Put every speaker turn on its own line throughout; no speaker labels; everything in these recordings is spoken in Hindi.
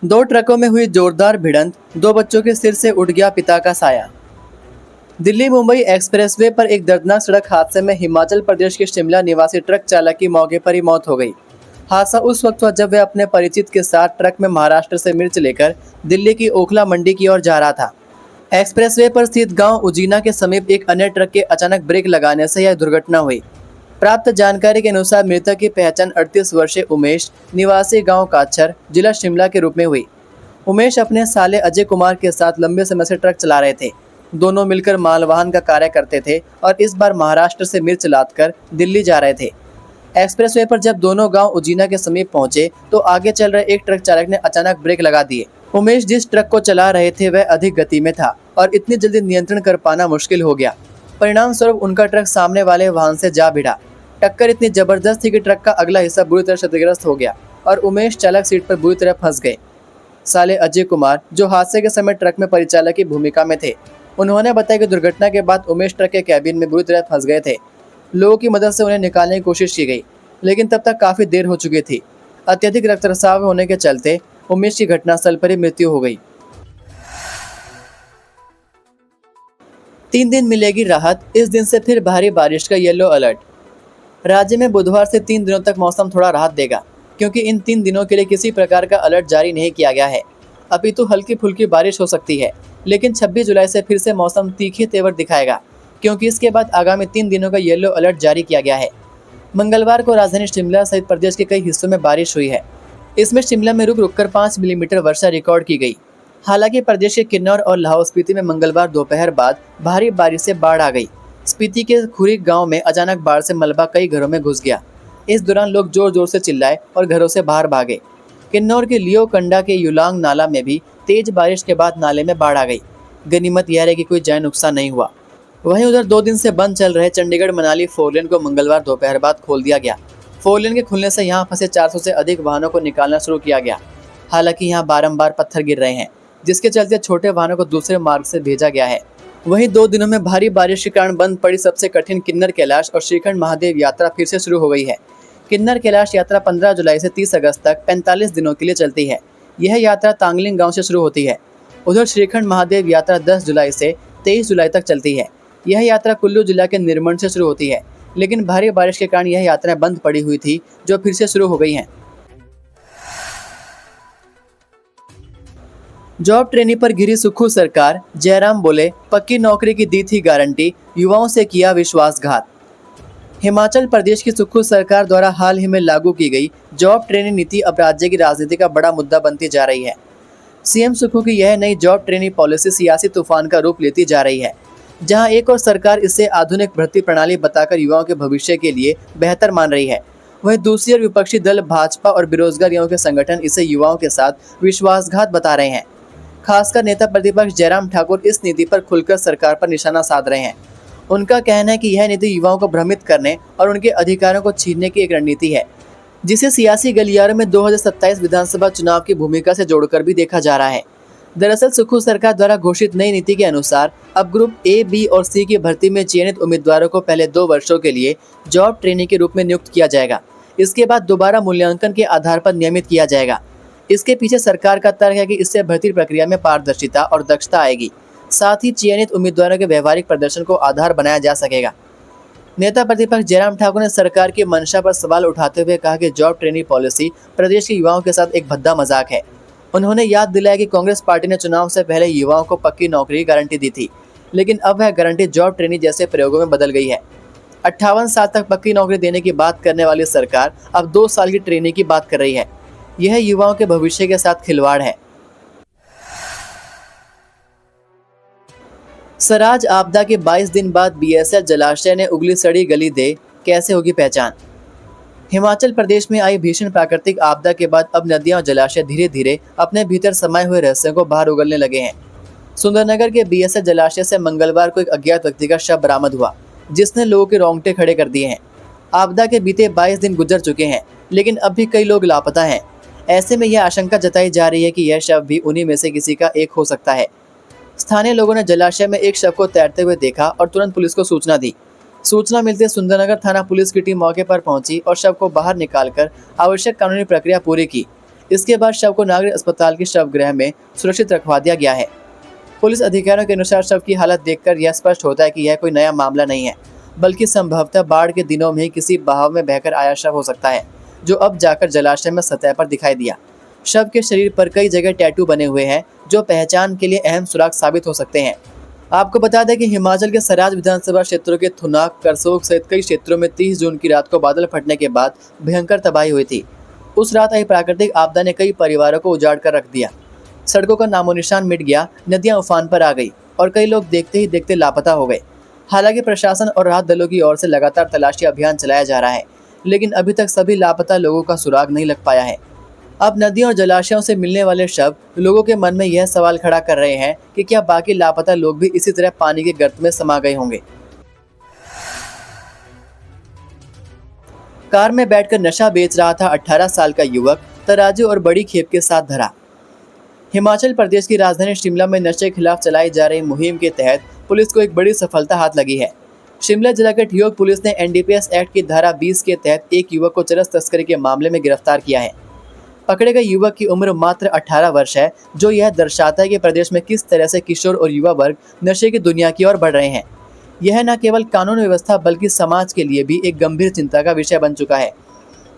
दो ट्रकों में हुई जोरदार भिड़ंत, दो बच्चों के सिर से उड़ गया पिता का साया। दिल्ली मुंबई एक्सप्रेसवे पर एक दर्दनाक सड़क हादसे में हिमाचल प्रदेश के शिमला निवासी ट्रक चालक की मौके पर ही मौत हो गई। हादसा उस वक्त हुआ जब वह अपने परिचित के साथ ट्रक में महाराष्ट्र से मिर्च लेकर दिल्ली की ओखला मंडी की ओर जा रहा था। एक्सप्रेसवे पर स्थित गांव उजीना के समीप एक अन्य ट्रक के अचानक ब्रेक लगाने से यह दुर्घटना हुई। प्राप्त जानकारी के अनुसार मृतक की पहचान 38 वर्षीय उमेश निवासी गांव काछर जिला शिमला के रूप में हुई। उमेश अपने साले अजय कुमार के साथ लंबे समय से ट्रक चला रहे थे। दोनों मिलकर मालवाहन का कार्य करते थे और इस बार महाराष्ट्र से मिर्च लादकर दिल्ली जा रहे थे। एक्सप्रेसवे पर जब दोनों गांव उजीना के समीप पहुंचे तो आगे चल रहे एक ट्रक चालक ने अचानक ब्रेक लगा दिए। उमेश जिस ट्रक को चला रहे थे वह अधिक गति में था और इतनी जल्दी नियंत्रण कर पाना मुश्किल हो गया। परिणाम स्वरूप उनका ट्रक सामने वाले वाहन से जा भिड़ा। टक्कर इतनी जबरदस्त थी कि ट्रक का अगला हिस्सा बुरी तरह क्षतिग्रस्त हो गया और उमेश चालक सीट पर बुरी तरह फंस गए। साले अजय कुमार, जो हादसे के समय ट्रक में परिचालक की भूमिका में थे, उन्होंने बताया कि दुर्घटना के बाद उमेश ट्रक के कैबिन में बुरी तरह फंस गए थे। लोगों की मदद से उन्हें निकालने की कोशिश की गई, लेकिन तब तक काफी देर हो चुकी थी। अत्यधिक रक्तस्राव होने के चलते उमेश की घटनास्थल पर ही मृत्यु हो गई। 3 दिन मिलेगी राहत, इस दिन से फिर भारी बारिश का येलो अलर्ट। राज्य में बुधवार से 3 दिनों तक मौसम थोड़ा राहत देगा, क्योंकि इन 3 दिनों के लिए किसी प्रकार का अलर्ट जारी नहीं किया गया है। अपितु हल्की फुल्की बारिश हो सकती है, लेकिन 26 जुलाई से फिर से मौसम तीखे तेवर दिखाएगा, क्योंकि इसके बाद आगामी 3 दिनों का येलो अलर्ट जारी किया गया है। मंगलवार को राजधानी शिमला सहित प्रदेश के कई हिस्सों में बारिश हुई है। इसमें शिमला में रुक रुक कर 5 मिलीमीटर वर्षा रिकॉर्ड की गई। हालांकि प्रदेश के किन्नौर और लाहौल स्पीति में मंगलवार दोपहर बाद भारी बारिश से बाढ़ आ गई। स्पीति के खुरी गांव में अचानक बाढ़ से मलबा कई घरों में घुस गया। इस दौरान लोग जोर जोर से चिल्लाए और घरों से बाहर भागे। किन्नौर के लियो कंडा के युलांग नाला में भी तेज बारिश के बाद नाले में बाढ़ आ गई। गनीमत यह है कि कोई जान नुकसान नहीं हुआ। वहीं उधर 2 दिन से बंद चल रहे चंडीगढ़ मनाली 4 लेन को मंगलवार दोपहर बाद खोल दिया गया। 4 लेन के खुलने से यहां फंसे 400 से अधिक वाहनों को निकालना शुरू किया गया। हालांकि यहां बारंबार पत्थर गिर रहे हैं, जिसके चलते छोटे वाहनों को दूसरे मार्ग से भेजा गया है। वहीं 2 दिनों में भारी बारिश के कारण बंद पड़ी सबसे कठिन किन्नर कैलाश और श्रीखंड महादेव यात्रा फिर से शुरू हो गई है। किन्नर कैलाश यात्रा 15 जुलाई से 30 अगस्त तक 45 दिनों के लिए चलती है। यह यात्रा तांगलिंग गांव से शुरू होती है। उधर श्रीखंड महादेव यात्रा 10 जुलाई से 23 जुलाई तक चलती है। यह यात्रा कुल्लू जिला के निर्मंड से शुरू होती है, लेकिन भारी बारिश के कारण यह यात्राएं बंद पड़ी हुई थी, जो फिर से शुरू हो गई हैं। जॉब ट्रेनी पर घिरी सुक्खू सरकार, जयराम बोले पक्की नौकरी की दी थी गारंटी, युवाओं से किया विश्वासघात। हिमाचल प्रदेश की सुक्खू सरकार द्वारा हाल ही में लागू की गई जॉब ट्रेनिंग नीति अब राज्य की राजनीति का बड़ा मुद्दा बनती जा रही है। सीएम सुक्खू की यह नई जॉब ट्रेनिंग पॉलिसी सियासी तूफान का रूप लेती जा रही है, जहां एक और सरकार इसे आधुनिक भर्ती प्रणाली बताकर युवाओं के भविष्य के लिए बेहतर मान रही है, वहीं दूसरी ओर विपक्षी दल भाजपा और बेरोजगार युवाओं के संगठन इसे युवाओं के साथ विश्वासघात बता रहे हैं। खासकर नेता प्रतिपक्ष जयराम ठाकुर इस नीति पर खुलकर सरकार पर निशाना साध रहे हैं। उनका कहना है कि यह नीति युवाओं को भ्रमित करने और उनके अधिकारों को छीनने की एक रणनीति है, जिसे सियासी गलियारों में 2027 विधानसभा चुनाव की भूमिका से जोड़कर भी देखा जा रहा है। दरअसल सुक्खू सरकार द्वारा घोषित नई नीति के अनुसार अब ग्रुप ए, बी और सी की भर्ती में चयनित उम्मीदवारों को पहले 2 वर्षों के लिए जॉब ट्रेनिंग के रूप में नियुक्त किया जाएगा। इसके बाद दोबारा मूल्यांकन के आधार पर नियमित किया जाएगा। इसके पीछे सरकार का तर्क है कि इससे भर्ती प्रक्रिया में पारदर्शिता और दक्षता आएगी, साथ ही चयनित उम्मीदवारों के व्यवहारिक प्रदर्शन को आधार बनाया जा सकेगा। नेता प्रतिपक्ष जयराम ठाकुर ने सरकार की मंशा पर सवाल उठाते हुए कहा कि जॉब ट्रेनिंग पॉलिसी प्रदेश के युवाओं के साथ एक भद्दा मजाक है। उन्होंने याद दिलाया कि कांग्रेस पार्टी ने चुनाव से पहले युवाओं को पक्की नौकरी की गारंटी दी थी, लेकिन अब वह गारंटी जॉब ट्रेनिंग जैसे प्रयोगों में बदल गई है। 58 साल तक पक्की नौकरी देने की बात करने वाली सरकार अब 2 साल की ट्रेनिंग की बात कर रही है। यह युवाओं के भविष्य के साथ खिलवाड़ है। सराज आपदा के 22 दिन बाद बीएसएफ जलाशय ने उगली सड़ी गली दे, कैसे होगी पहचान। हिमाचल प्रदेश में आई भीषण प्राकृतिक आपदा के बाद अब नदियां और जलाशय धीरे धीरे अपने भीतर समाये हुए रहस्यों को बाहर उगलने लगे हैं। सुंदरनगर के बीएसएफ जलाशय से मंगलवार को एक अज्ञात व्यक्ति का शव बरामद हुआ, जिसने लोगों के रोंगटे खड़े कर दिए हैं। आपदा के बीते 22 दिन गुजर चुके हैं, लेकिन अब भी कई लोग लापता हैं। ऐसे में यह आशंका जताई जा रही है कि यह शव भी उन्हीं में से किसी का एक हो सकता है। स्थानीय लोगों ने जलाशय में एक शव को तैरते हुए देखा और तुरंत पुलिस को सूचना दी। सूचना मिलते सुंदरनगर थाना पुलिस की टीम मौके पर पहुंची और शव को बाहर निकालकर आवश्यक कानूनी प्रक्रिया पूरी की। इसके बाद शव को नागरिक अस्पताल के शवगृह में सुरक्षित रखवा दिया गया है। पुलिस अधिकारियों के अनुसार शव की हालत देखकर यह स्पष्ट होता है कि यह कोई नया मामला नहीं है, बल्कि संभवतः बाढ़ के दिनों में किसी बहाव में बहकर आया शव हो सकता है, जो अब जाकर जलाशय में सतह पर दिखाई दिया। शव के शरीर पर कई जगह टैटू बने हुए हैं, जो पहचान के लिए अहम सुराग साबित हो सकते हैं। आपको बता दें कि हिमाचल के सराज विधानसभा क्षेत्रों के थुनाग, करसोग सहित कई क्षेत्रों में 30 जून की रात को बादल फटने के बाद भयंकर तबाही हुई थी। उस रात आई प्राकृतिक आपदा ने कई परिवारों को उजाड़ कर रख दिया। सड़कों का नामोनिशान मिट गया, नदियां उफान पर आ गई और कई लोग देखते ही देखते लापता हो गए। हालांकि प्रशासन और राहत दलों की ओर से लगातार तलाशी अभियान चलाया जा रहा है, लेकिन अभी तक सभी लापता लोगों का सुराग नहीं लग पाया है। अब नदियों और जलाशयों से मिलने वाले शव लोगों के मन में यह सवाल खड़ा कर रहे हैं कि क्या बाकी लापता लोग भी इसी तरह पानी के गर्त में समा गए होंगे। कार में बैठकर नशा बेच रहा था 18 साल का युवक, तराजू और बड़ी खेप के साथ धरा। हिमाचल प्रदेश की राजधानी शिमला में नशे के खिलाफ चलाई जा रही मुहिम के तहत पुलिस को एक बड़ी सफलता हाथ लगी है। शिमला जिला के ठियोग पुलिस ने एनडीपीएस एक्ट की धारा 20 के तहत एक युवक को चरस तस्करी के मामले में गिरफ्तार किया है। पकड़े गए युवक की उम्र मात्र 18 वर्ष है, जो यह दर्शाता है कि प्रदेश में किस तरह से किशोर और युवा वर्ग नशे की दुनिया की ओर बढ़ रहे हैं। यह न केवल कानून व्यवस्था बल्कि समाज के लिए भी एक गंभीर चिंता का विषय बन चुका है।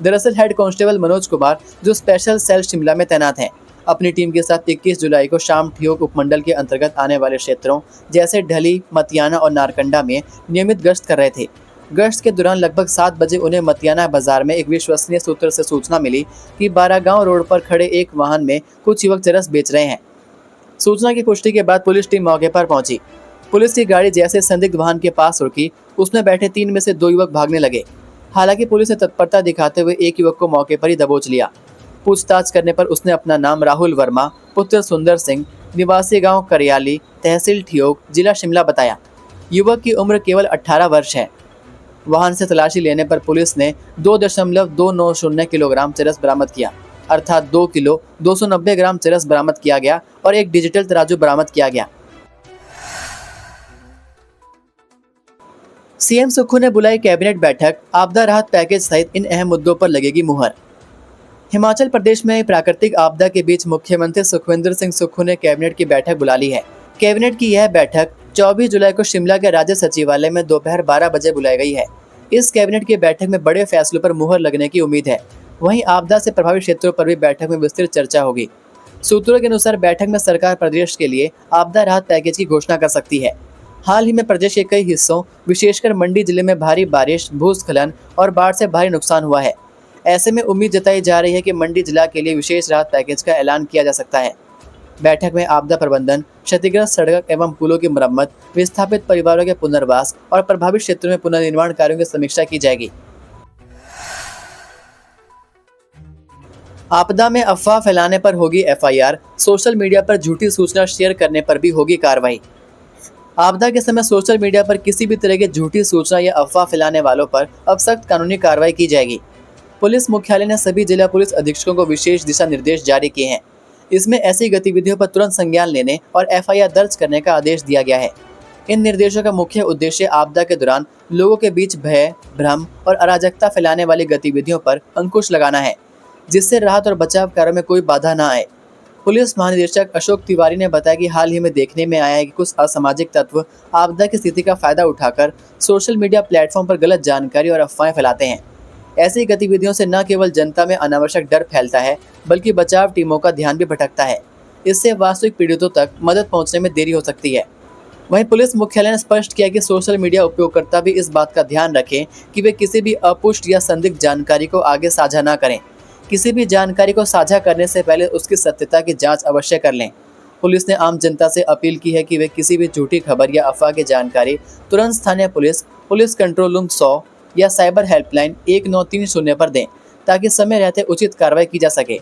दरअसल हेड कांस्टेबल मनोज कुमार, जो स्पेशल सेल शिमला में तैनात हैं, अपनी टीम के साथ 21 जुलाई को शाम ठियोग उपमंडल के अंतर्गत आने वाले क्षेत्रों जैसे ढली, मतियाना और नारकंडा में नियमित गश्त कर रहे थे। गश्त के दौरान लगभग 7 बजे उन्हें मतियाना बाजार में एक विश्वसनीय सूत्र से सूचना मिली कि बारागांव रोड पर खड़े एक वाहन में कुछ युवक चरस बेच रहे हैं। सूचना की पुष्टि के बाद पुलिस टीम मौके पर पहुंची। पुलिस की गाड़ी जैसे संदिग्ध वाहन के पास रुकी, उसमें बैठे 3 में से 2 युवक भागने लगे। हालांकि पुलिस ने तत्परता दिखाते हुए एक युवक को मौके पर ही दबोच लिया। पूछताछ करने पर उसने अपना नाम राहुल वर्मा, पुत्र सुंदर सिंह, निवासी गांव करियाली, तहसील ठियोग, जिला शिमला बताया। युवक की उम्र केवल 18 वर्ष है। वाहन से तलाशी लेने पर पुलिस ने 2.290 किलोग्राम चरस बरामद किया, अर्थात 2 किलो 290 ग्राम चरस बरामद किया गया और एक डिजिटल तराजू बरामद किया गया। सीएम सुक्खू ने बुलाई कैबिनेट बैठक, आपदा राहत पैकेज सहित इन अहम मुद्दों पर लगेगी मुहर। हिमाचल प्रदेश में प्राकृतिक आपदा के बीच मुख्यमंत्री सुखविंदर सिंह सुक्खू ने कैबिनेट की बैठक बुला ली है। कैबिनेट की यह बैठक 24 जुलाई को शिमला के राज्य सचिवालय में दोपहर 12 बजे बुलाई गई है। इस कैबिनेट की बैठक में बड़े फैसलों पर मुहर लगने की उम्मीद है। वहीं आपदा से प्रभावित क्षेत्रों पर भी बैठक में विस्तृत चर्चा होगी। सूत्रों के अनुसार बैठक में सरकार प्रदेश के लिए आपदा राहत पैकेज की घोषणा कर सकती है। हाल ही में प्रदेश के कई हिस्सों, विशेषकर मंडी जिले में भारी बारिश, भूस्खलन और बाढ़ से भारी नुकसान हुआ है। ऐसे में उम्मीद जताई जा रही है कि मंडी जिला के लिए विशेष राहत पैकेज का ऐलान किया जा सकता है। बैठक में आपदा प्रबंधन, क्षतिग्रस्त सड़क एवं पुलों की मरम्मत, विस्थापित परिवारों के पुनर्वास और प्रभावित क्षेत्रों में पुनर्निर्माण कार्यों की समीक्षा की जाएगी। आपदा में अफवाह फैलाने पर होगी एफआईआर, सोशल मीडिया पर झूठी सूचना शेयर करने पर भी होगी कार्रवाई। आपदा के समय सोशल मीडिया पर किसी भी तरह की झूठी सूचना या अफवाह फैलाने वालों पर अब सख्त कानूनी कार्रवाई की जाएगी। पुलिस मुख्यालय ने सभी जिला पुलिस अधीक्षकों को विशेष दिशा निर्देश जारी किए हैं। इसमें ऐसी गतिविधियों पर तुरंत संज्ञान लेने और एफआईआर दर्ज करने का आदेश दिया गया है। इन निर्देशों का मुख्य उद्देश्य आपदा के दौरान लोगों के बीच भय, भ्रम और अराजकता फैलाने वाली गतिविधियों पर अंकुश लगाना है, जिससे राहत और बचाव कार्यों में कोई बाधा न आए। पुलिस महानिदेशक अशोक तिवारी ने बताया कि हाल ही में देखने में आया है कि कुछ असामाजिक तत्व आपदा की स्थिति का फायदा उठाकर सोशल मीडिया प्लेटफॉर्म पर गलत जानकारी और अफवाहें फैलाते हैं। ऐसी गतिविधियों से न केवल जनता में अनावश्यक डर फैलता है, बल्कि बचाव टीमों का ध्यान भी भटकता है। इससे वास्तविक पीड़ितों तक मदद पहुंचने में देरी हो सकती है। वहीं पुलिस मुख्यालय ने स्पष्ट किया कि सोशल मीडिया उपयोगकर्ता भी इस बात का ध्यान रखें कि वे किसी भी अपुष्ट या संदिग्ध जानकारी को आगे साझा न करें। किसी भी जानकारी को साझा करने से पहले उसकी सत्यता की जांच अवश्य कर लें। पुलिस ने आम जनता से अपील की है कि वे किसी भी झूठी खबर या अफवाह की जानकारी तुरंत स्थानीय पुलिस, पुलिस कंट्रोल रूम 100 या साइबर हेल्पलाइन 1930 पर दें, ताकि समय रहते उचित कार्रवाई की जा सके।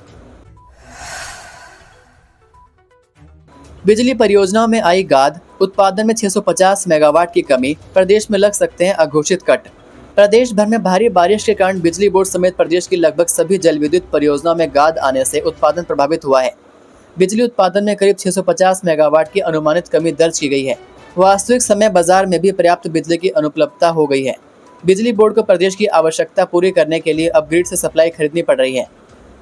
बिजली परियोजनाओं में आई गाद, उत्पादन में 650 मेगावाट की कमी, प्रदेश में लग सकते हैं अघोषित कट। प्रदेश भर में भारी बारिश के कारण बिजली बोर्ड समेत प्रदेश की लगभग सभी जल विद्युत परियोजनाओं में गाद आने से उत्पादन प्रभावित हुआ है। बिजली उत्पादन में करीब 650 मेगावाट की अनुमानित कमी दर्ज की गई है। वास्तविक समय बाजार में भी पर्याप्त बिजली की अनुपलब्धता हो गई है। बिजली बोर्ड को प्रदेश की आवश्यकता पूरी करने के लिए अब ग्रिड से सप्लाई खरीदनी पड़ रही है।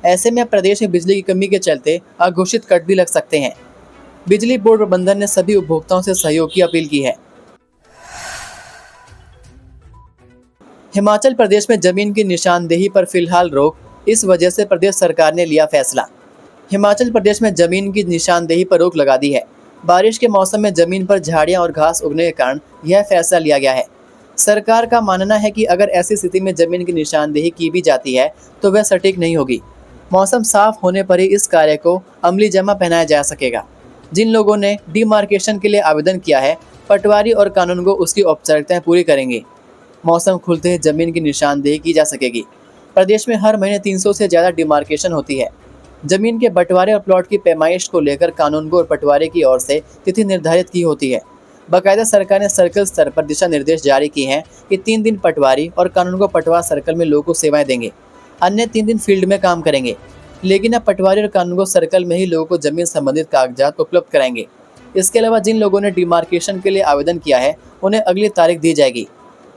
ऐसे में अब प्रदेश में बिजली की कमी के चलते अघोषित कट भी लग सकते हैं। बिजली बोर्ड प्रबंधन ने सभी उपभोक्ताओं से सहयोग की अपील की है। हिमाचल प्रदेश में जमीन की निशानदेही पर फिलहाल रोक, इस वजह से प्रदेश सरकार ने लिया फैसला। हिमाचल प्रदेश में जमीन की निशानदेही पर रोक लगा दी है। बारिश के मौसम में जमीन पर झाड़ियां और घास उगने के कारण यह फैसला लिया गया है। सरकार का मानना है कि अगर ऐसी स्थिति में जमीन की निशानदेही की भी जाती है तो वह सटीक नहीं होगी। मौसम साफ होने पर ही इस कार्य को अमली जमा पहनाया जा सकेगा। जिन लोगों ने डिमार्केशन के लिए आवेदन किया है, पटवारी और कानूनगो उसकी औपचारिकताएं पूरी करेंगे। मौसम खुलते ही जमीन की निशानदेही की जा सकेगी। प्रदेश में हर महीने 300 से ज़्यादा डिमार्केशन होती है। जमीन के बंटवारे और प्लॉट की पैमाइश को लेकर कानूनगो और पटवारी की ओर से तिथि निर्धारित की होती है। बाकायदा सरकार ने सर्कल स्तर पर दिशा निर्देश जारी किए हैं कि 3 दिन पटवारी और कानूनगो पटवार सर्कल में लोगों को सेवाएं देंगे, अन्य 3 दिन फील्ड में काम करेंगे। लेकिन अब पटवारी और कानूनगो सर्कल में ही लोगों को जमीन संबंधित कागजात उपलब्ध कराएंगे। इसके अलावा जिन लोगों ने डिमार्केशन के लिए आवेदन किया है उन्हें अगली तारीख दी जाएगी।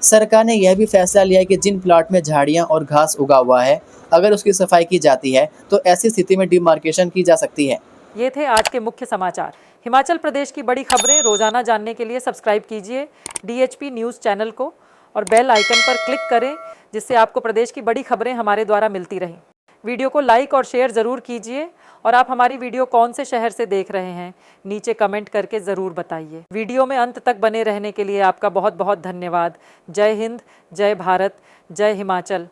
सरकार ने यह भी फैसला लिया है कि जिन प्लॉट में झाड़ियां और घास उगा हुआ है, अगर उसकी सफाई की जाती है तो ऐसी स्थिति में डिमार्केशन की जा सकती है।
ये थे आज के मुख्य समाचार। हिमाचल प्रदेश की बड़ी खबरें रोजाना जानने के लिए सब्सक्राइब कीजिए DHP न्यूज़ चैनल को और बेल आइकन पर क्लिक करें, जिससे आपको प्रदेश की बड़ी खबरें हमारे द्वारा मिलती रहें। वीडियो को लाइक और शेयर ज़रूर कीजिए और आप हमारी वीडियो कौन से शहर से देख रहे हैं नीचे कमेंट करके ज़रूर बताइए। वीडियो में अंत तक बने रहने के लिए आपका बहुत बहुत धन्यवाद। जय हिंद, जय भारत, जय हिमाचल।